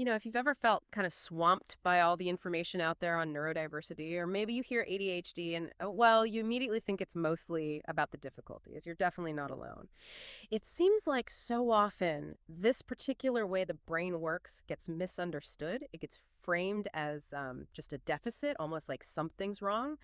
If you've ever felt kind of swamped by all the information out there on neurodiversity, or maybe you hear ADHD and, well, you immediately think it's mostly about the difficulties. You're definitely not alone. It seems like so often this particular way the brain works gets misunderstood. It gets framed as just a deficit, almost like something's wrong.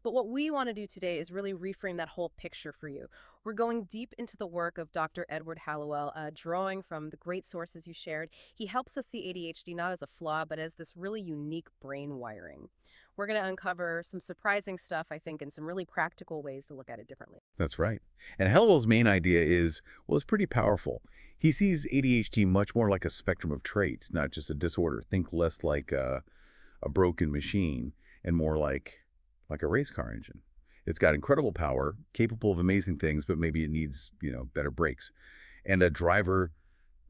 But what we want to do today is really reframe that whole picture for you. We're going deep into the work of Dr. Edward Hallowell, drawing from the great sources you shared. He helps us see ADHD not as a flaw, but as this really unique brain wiring. We're going to uncover some surprising stuff, I think, and some really practical ways to look at it differently. That's right. And Hallowell's main idea is, well, it's pretty powerful. He sees ADHD much more like a spectrum of traits, not just a disorder. Think less like a broken machine and more like a race car engine. It's got incredible power, capable of amazing things, but maybe it needs, better brakes. And a driver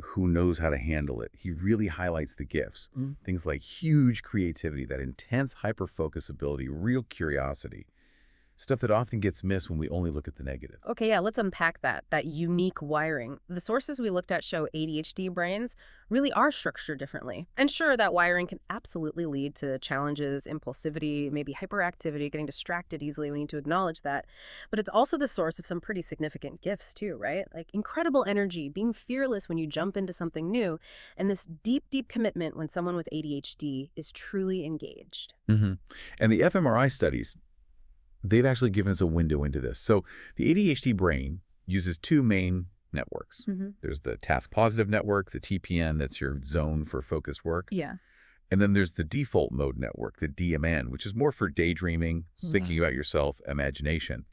who knows how to handle it. He really highlights the gifts. Things like huge creativity, that intense hyper-focus ability, real curiosity. Stuff that often gets missed when we only look at the negatives. Okay, yeah, let's unpack that unique wiring. The sources we looked at show ADHD brains really are structured differently. And sure, that wiring can absolutely lead to challenges, impulsivity, maybe hyperactivity, getting distracted easily. We need to acknowledge that. But it's also the source of some pretty significant gifts too, right? Like incredible energy, being fearless when you jump into something new, and this deep, deep commitment when someone with ADHD is truly engaged. And the fMRI studies, they've actually given us a window into this. So the ADHD brain uses two main networks. There's the task-positive network, the TPN, that's your zone for focused work. Yeah. And then there's the default mode network, the DMN, which is more for daydreaming, thinking about yourself, imagination.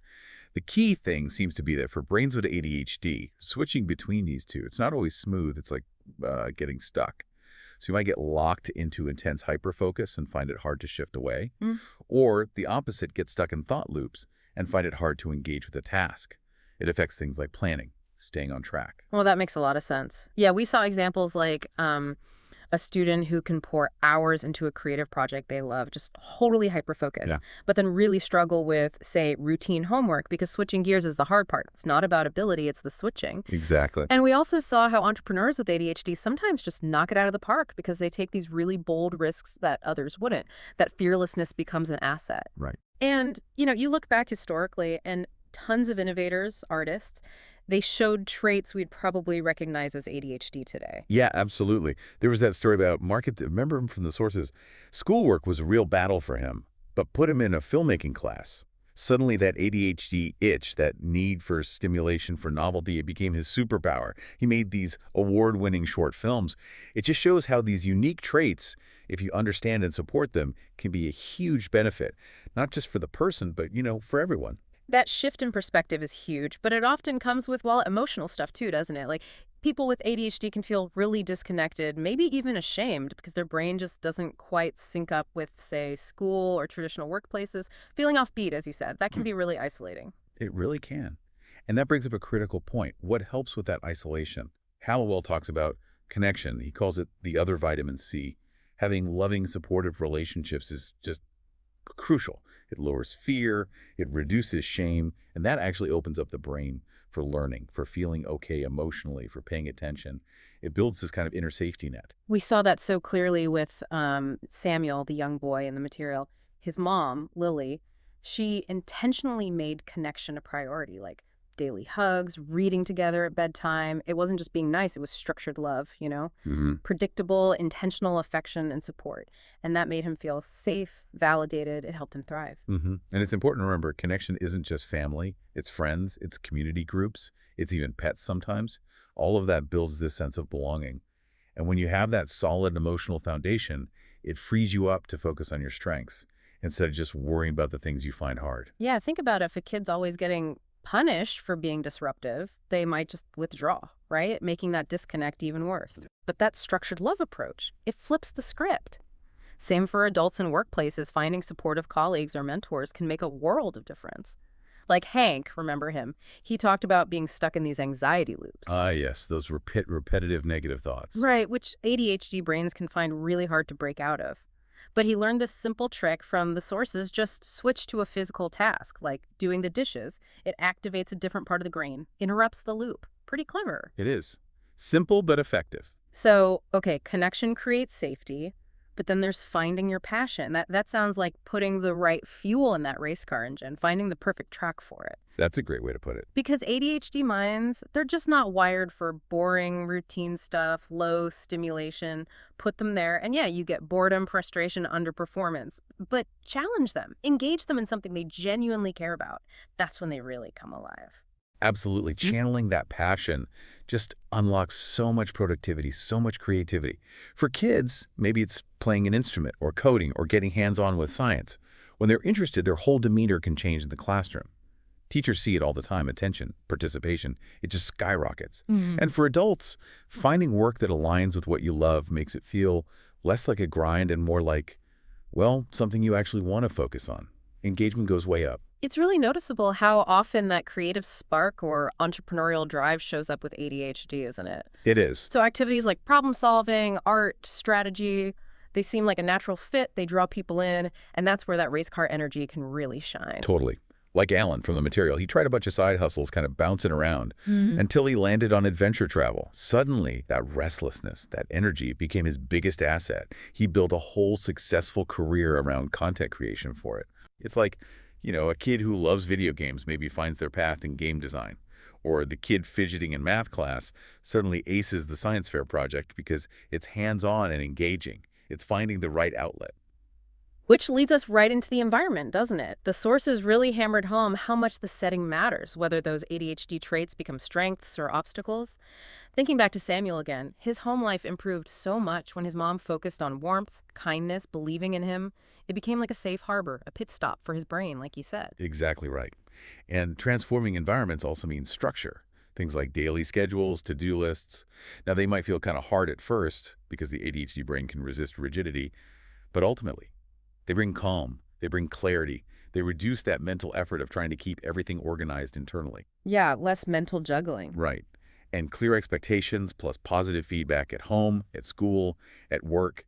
The key thing seems to be that for brains with ADHD, switching between these two, it's not always smooth. It's like getting stuck. So you might get locked into intense hyperfocus and find it hard to shift away. Or the opposite, get stuck in thought loops and find it hard to engage with a task. It affects things like planning, staying on track. Well, that makes a lot of sense. Yeah, we saw examples like a student who can pour hours into a creative project they love, just totally hyper-focused, but then really struggle with, say, routine homework because switching gears is the hard part. It's not about ability, it's the switching. Exactly. And we also saw how entrepreneurs with ADHD sometimes just knock it out of the park because they take these really bold risks that others wouldn't. That fearlessness becomes an asset. Right. And, you look back historically and tons of innovators, artists, they showed traits we'd probably recognize as ADHD today. Yeah, absolutely. There was that story about remember him from the sources. Schoolwork was a real battle for him, but put him in a filmmaking class. Suddenly that ADHD itch, that need for stimulation, for novelty, it became his superpower. He made these award-winning short films. It just shows how these unique traits, if you understand and support them, can be a huge benefit, not just for the person, but, for everyone. That shift in perspective is huge, but it often comes with, well, emotional stuff too, doesn't it? Like people with ADHD can feel really disconnected, maybe even ashamed because their brain just doesn't quite sync up with, say, school or traditional workplaces. Feeling offbeat, as you said, that can be really isolating. It really can. And that brings up a critical point. What helps with that isolation? Hallowell talks about connection. He calls it the other vitamin C. Having loving, supportive relationships is just crucial. It lowers fear, it reduces shame, and that actually opens up the brain for learning, for feeling okay emotionally, for paying attention. It builds this kind of inner safety net. We saw that so clearly with Samuel, the young boy in the material. His mom, Lily, she intentionally made connection a priority, like daily hugs, reading together at bedtime. It wasn't just being nice, it was structured love, predictable, intentional affection and support. And that made him feel safe, validated. It helped him thrive. And it's important to remember, connection isn't just family, it's friends, it's community groups, it's even pets sometimes. All of that builds this sense of belonging. And when you have that solid emotional foundation, it frees you up to focus on your strengths instead of just worrying about the things you find hard. Yeah, think about it. If a kid's always getting punished for being disruptive, they might just withdraw, right? Making that disconnect even worse. But that structured love approach, it flips the script. Same for adults in workplaces. Finding supportive colleagues or mentors can make a world of difference. Like Hank, remember him? He talked about being stuck in these anxiety loops. Ah, yes, those repetitive negative thoughts. Right, which ADHD brains can find really hard to break out of. But he learned this simple trick from the sources: just switch to a physical task, like doing the dishes. It activates a different part of the brain, interrupts the loop. Pretty clever. It is. Simple but effective. So, okay, connection creates safety, but then there's finding your passion. That sounds like putting the right fuel in that race car engine, finding the perfect track for it. That's a great way to put it. Because ADHD minds, they're just not wired for boring, routine stuff, low stimulation. Put them there, and yeah, you get boredom, frustration, underperformance. But challenge them, engage them in something they genuinely care about. That's when they really come alive. Absolutely. Channeling that passion just unlocks so much productivity, so much creativity. For kids, maybe it's playing an instrument or coding or getting hands-on with science. When they're interested, their whole demeanor can change in the classroom. Teachers see it all the time, attention, participation, it just skyrockets. Mhm. And for adults, finding work that aligns with what you love makes it feel less like a grind and more like, well, something you actually want to focus on. Engagement goes way up. It's really noticeable how often that creative spark or entrepreneurial drive shows up with ADHD, isn't it? It is. So activities like problem solving, art, strategy, they seem like a natural fit. They draw people in, and that's where that race car energy can really shine. Totally. Like Alan from The Material, he tried a bunch of side hustles kind of bouncing around Mhm. until he landed on adventure travel. Suddenly, that restlessness, that energy became his biggest asset. He built a whole successful career around content creation for it. It's like, a kid who loves video games maybe finds their path in game design. Or the kid fidgeting in math class suddenly aces the science fair project because it's hands-on and engaging. It's finding the right outlet. Which leads us right into the environment, doesn't it? The sources really hammered home how much the setting matters, whether those ADHD traits become strengths or obstacles. Thinking back to Samuel again, his home life improved so much when his mom focused on warmth, kindness, believing in him. It became like a safe harbor, a pit stop for his brain, like you said. Exactly right. And transforming environments also means structure. Things like daily schedules, to-do lists. Now, they might feel kind of hard at first because the ADHD brain can resist rigidity, but ultimately, they bring calm, they bring clarity, they reduce that mental effort of trying to keep everything organized internally. Yeah, less mental juggling. Right. And clear expectations plus positive feedback at home, at school, at work,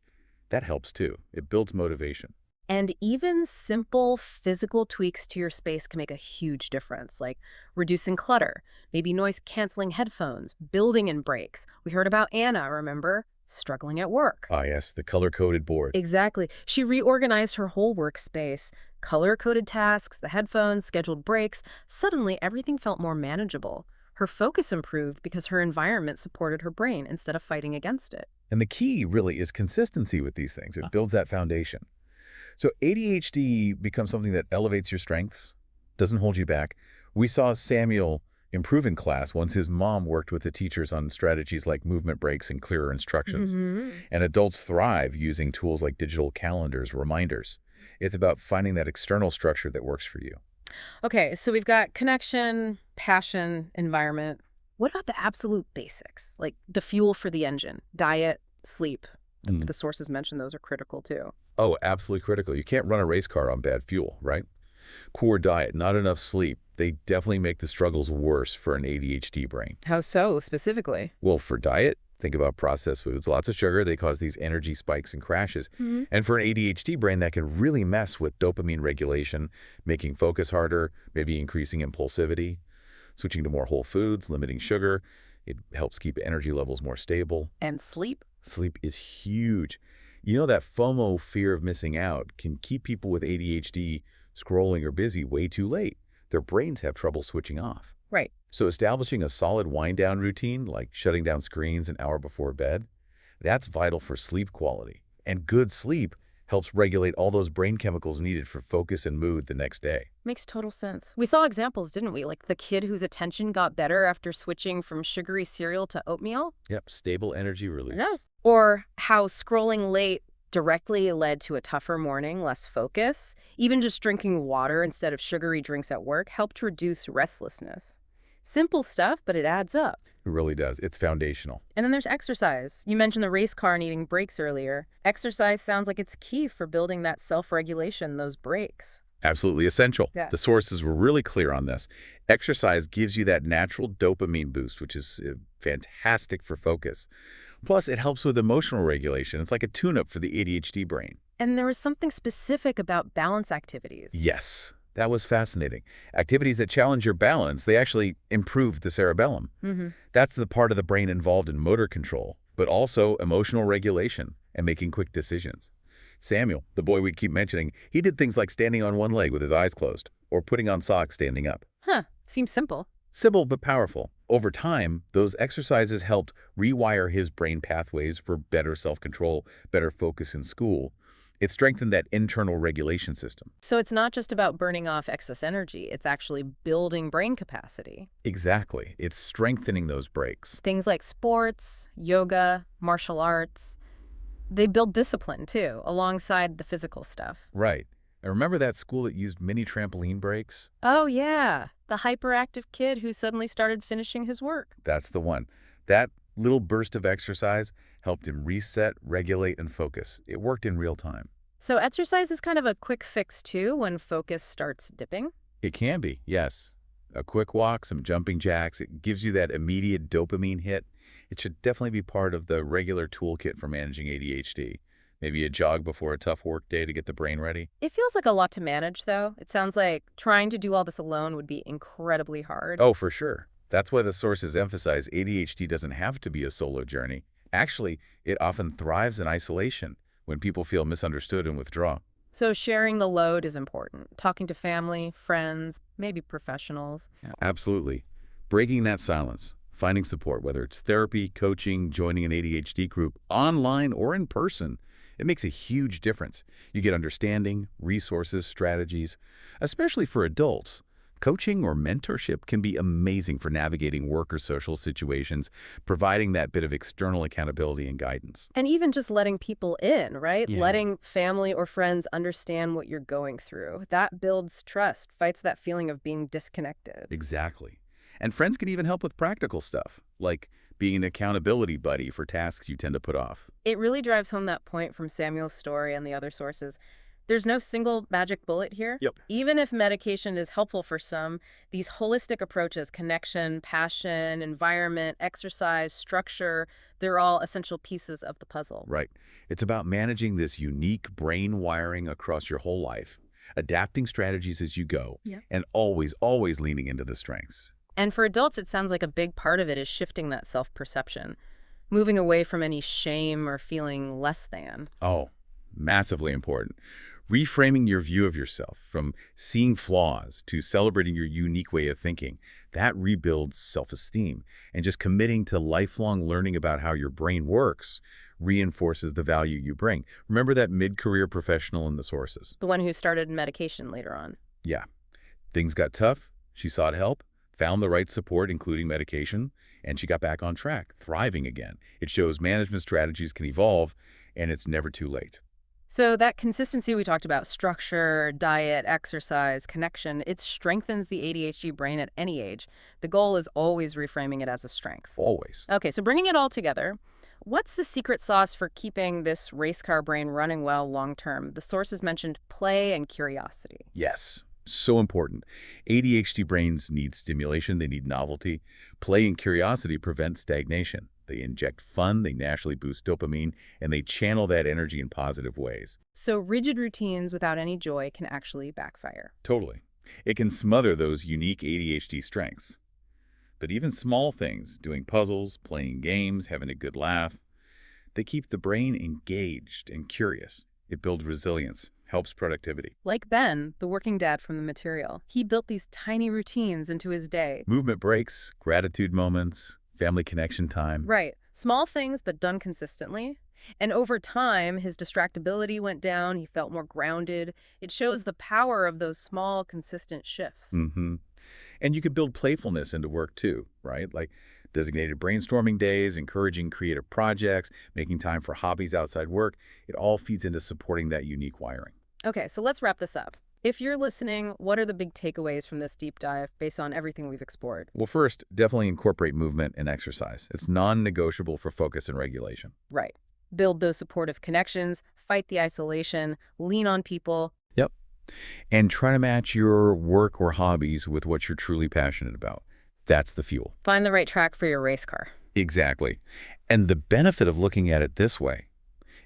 that helps too. It builds motivation. And even simple physical tweaks to your space can make a huge difference, like reducing clutter, maybe noise-canceling headphones, building in breaks. We heard about Anna, remember? Struggling at work. Ah, yes, the color-coded boards. Exactly. She reorganized her whole workspace, color-coded tasks, the headphones, scheduled breaks. Suddenly, everything felt more manageable. Her focus improved because her environment supported her brain instead of fighting against it. And the key really is consistency with these things. It builds that foundation. So ADHD becomes something that elevates your strengths, doesn't hold you back. We saw Samuel improve in class once his mom worked with the teachers on strategies like movement breaks and clearer instructions. And adults thrive using tools like digital calendars, reminders. It's about finding that external structure that works for you. Okay, so we've got connection, passion, environment. What about the absolute basics, like the fuel for the engine, diet, sleep? Mm. The sources mentioned those are critical too. Oh, absolutely critical. You can't run a race car on bad fuel, right? Poor diet, not enough sleep. They definitely make the struggles worse for an ADHD brain. How so, specifically? Well, for diet, think about processed foods. Lots of sugar, they cause these energy spikes and crashes. And for an ADHD brain, that can really mess with dopamine regulation, making focus harder, maybe increasing impulsivity. Switching to more whole foods, limiting sugar, it helps keep energy levels more stable. And sleep? Sleep is huge. That FOMO, fear of missing out, can keep people with ADHD scrolling or busy way too late. Their brains have trouble switching off. Right. So establishing a solid wind-down routine, like shutting down screens an hour before bed, that's vital for sleep quality. And good sleep helps regulate all those brain chemicals needed for focus and mood the next day. Makes total sense. We saw examples, didn't we? Like the kid whose attention got better after switching from sugary cereal to oatmeal? Yep, stable energy release. Yeah. Or how scrolling late directly led to a tougher morning, less focus. Even just drinking water instead of sugary drinks at work helped reduce restlessness. Simple stuff, but it adds up. It really does. It's foundational. And then there's exercise. You mentioned the race car needing breaks earlier. Exercise sounds like it's key for building that self-regulation, those breaks. Absolutely essential. Yeah. The sources were really clear on this. Exercise gives you that natural dopamine boost, which is fantastic for focus. Plus, it helps with emotional regulation. It's like a tune-up for the ADHD brain. And there was something specific about balance activities. Yes, that was fascinating. Activities that challenge your balance, they actually improve the cerebellum. That's the part of the brain involved in motor control, but also emotional regulation and making quick decisions. Samuel, the boy we keep mentioning, he did things like standing on one leg with his eyes closed or putting on socks standing up. Huh, seems simple. Simple but powerful. Over time, those exercises helped rewire his brain pathways for better self-control, better focus in school. It strengthened that internal regulation system. So it's not just about burning off excess energy, it's actually building brain capacity. Exactly. It's strengthening those brakes. Things like sports, yoga, martial arts, they build discipline too, alongside the physical stuff. Right. And remember that school that used mini trampoline breaks? Oh, yeah, the hyperactive kid who suddenly started finishing his work. That's the one. That little burst of exercise helped him reset, regulate, and focus. It worked in real time. So exercise is kind of a quick fix too when focus starts dipping. It can be, yes. A quick walk, some jumping jacks, it gives you that immediate dopamine hit. It should definitely be part of the regular toolkit for managing ADHD. Maybe a jog before a tough work day to get the brain ready. It feels like a lot to manage, though. It sounds like trying to do all this alone would be incredibly hard. Oh, for sure. That's why the sources emphasize ADHD doesn't have to be a solo journey. Actually, it often thrives in isolation when people feel misunderstood and withdraw. So sharing the load is important. Talking to family, friends, maybe professionals. Yeah. Absolutely. Breaking that silence, finding support, whether it's therapy, coaching, joining an ADHD group, online or in person, it makes a huge difference. You get understanding, resources, strategies. Especially for adults, coaching or mentorship can be amazing for navigating work or social situations, providing that bit of external accountability and guidance. And even just letting people in, right? Yeah. Letting family or friends understand what you're going through. That builds trust, fights that feeling of being disconnected. Exactly. And friends can even help with practical stuff, like being an accountability buddy for tasks you tend to put off. It really drives home that point from Samuel's story and the other sources. There's no single magic bullet here. Yep. Even if medication is helpful for some, these holistic approaches, connection, passion, environment, exercise, structure, they're all essential pieces of the puzzle. Right. It's about managing this unique brain wiring across your whole life, adapting strategies as you go, Yeah. and always leaning into the strengths. And for adults, it sounds like a big part of it is shifting that self-perception, moving away from any shame or feeling less than. Oh, massively important. Reframing your view of yourself from seeing flaws to celebrating your unique way of thinking, that rebuilds self-esteem. And just committing to lifelong learning about how your brain works reinforces the value you bring. Remember that mid-career professional in the sources? The one who started medication later on. Yeah. Things got tough. She sought help, found the right support, including medication, and she got back on track, thriving again. It shows management strategies can evolve, and it's never too late. So that consistency we talked about, structure, diet, exercise, connection, it strengthens the ADHD brain at any age. The goal is always reframing it as a strength. Always. Okay, so bringing it all together, what's the secret sauce for keeping this race car brain running well long term? The sources mentioned play and curiosity. Yes. So important. ADHD brains need stimulation, they need novelty. Play and curiosity prevent stagnation. They inject fun, they naturally boost dopamine, and they channel that energy in positive ways. So rigid routines without any joy can actually backfire. Totally. It can smother those unique ADHD strengths. But even small things, doing puzzles, playing games, having a good laugh, they keep the brain engaged and curious. It builds resilience, helps productivity. Like Ben, the working dad from the material, he built these tiny routines into his day. Movement breaks, gratitude moments, family connection time. Right. Small things, but done consistently. And over time, his distractibility went down. He felt more grounded. It shows the power of those small, consistent shifts. Mm-hmm. And you could build playfulness into work too, right? Like designated brainstorming days, encouraging creative projects, making time for hobbies outside work. It all feeds into supporting that unique wiring. Okay, so let's wrap this up. If you're listening, what are the big takeaways from this deep dive based on everything we've explored? Well, first, definitely incorporate movement and exercise. It's non-negotiable for focus and regulation. Right. Build those supportive connections, fight the isolation, lean on people. Yep. And try to match your work or hobbies with what you're truly passionate about. That's the fuel. Find the right track for your race car. Exactly. And the benefit of looking at it this way,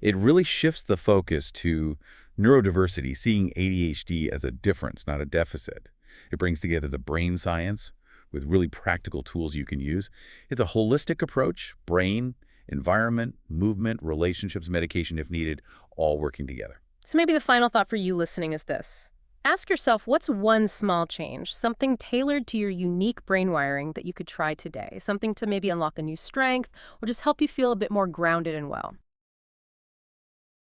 it really shifts the focus to neurodiversity, seeing ADHD as a difference, not a deficit. It brings together the brain science with really practical tools you can use. It's a holistic approach, brain, Environment, movement, relationships, medication if needed, all working together. So maybe the final thought for you listening is this. Ask yourself, what's one small change, something tailored to your unique brain wiring that you could try today? Something to maybe unlock a new strength or just help you feel a bit more grounded and well.